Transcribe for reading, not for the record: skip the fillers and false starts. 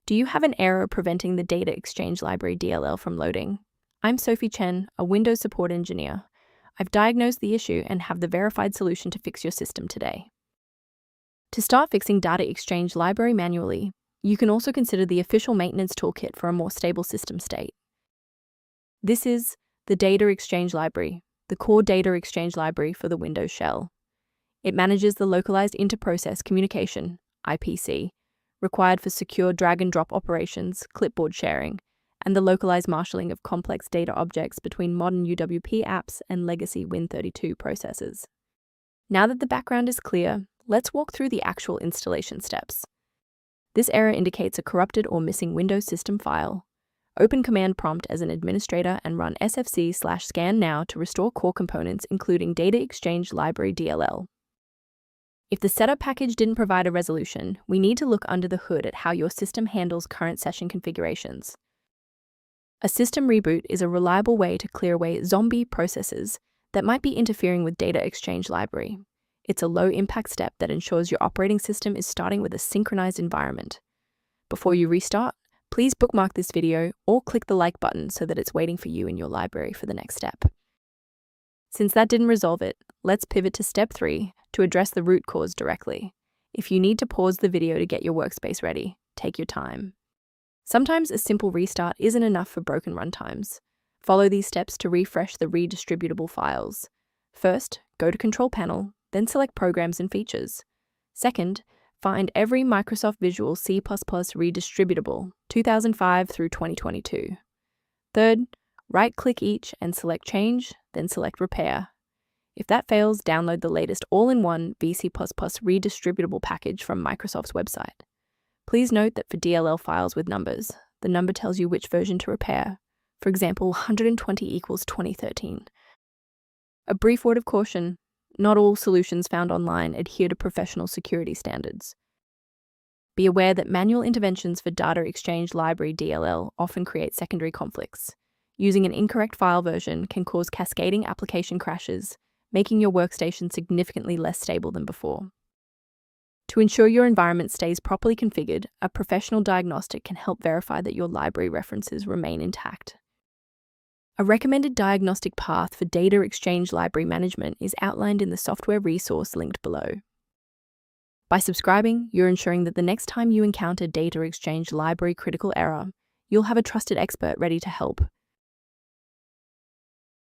Do you have an error preventing the Dataexchange Library DLL from loading? I'm Sophie Chen, a Windows support engineer. I've diagnosed the issue and have the verified solution to fix your system today. To start fixing Dataexchange Library manually, you can also consider the official maintenance toolkit for a more stable system state. This is the Dataexchange Library, the core Dataexchange library for the Windows shell. It manages the localized inter-process communication, IPC, required for secure drag-and-drop operations, clipboard sharing, and the localized marshalling of complex data objects between modern UWP apps and legacy Win32 processors. Now that the background is clear, let's walk through the actual installation steps. This error indicates a corrupted or missing Windows system file. Open Command Prompt as an administrator and run sfc/scan now to restore core components including Dataexchange Library DLL. If the setup package didn't provide a resolution, we need to look under the hood at how your system handles current session configurations. A system reboot is a reliable way to clear away zombie processes that might be interfering with Dataexchange Library. It's a low-impact step that ensures your operating system is starting with a synchronized environment. Before you restart, please bookmark this video or click the like button so that it's waiting for you in your library for the next step. Since that didn't resolve it, let's pivot to step 3 to address the root cause directly. If you need to pause the video to get your workspace ready, take your time. Sometimes a simple restart isn't enough for broken runtimes. Follow these steps to refresh the Redistributable files. First, go to Control Panel, then select Programs and Features. Second, find every Microsoft Visual C++ Redistributable 2005 through 2022. Third, right-click each and select Change, then select Repair. If that fails, download the latest all-in-one VC++ Redistributable package from Microsoft's website. Please note that for DLL files with numbers, the number tells you which version to repair. For example, 120 equals 2013. A brief word of caution: not all solutions found online adhere to professional security standards. Be aware that manual interventions for Dataexchange Library DLL often create secondary conflicts. Using an incorrect file version can cause cascading application crashes, making your workstation significantly less stable than before. To ensure your environment stays properly configured, a professional diagnostic can help verify that your library references remain intact. A recommended diagnostic path for Dataexchange Library Management is outlined in the software resource linked below. By subscribing, you're ensuring that the next time you encounter Dataexchange Library critical error, you'll have a trusted expert ready to help.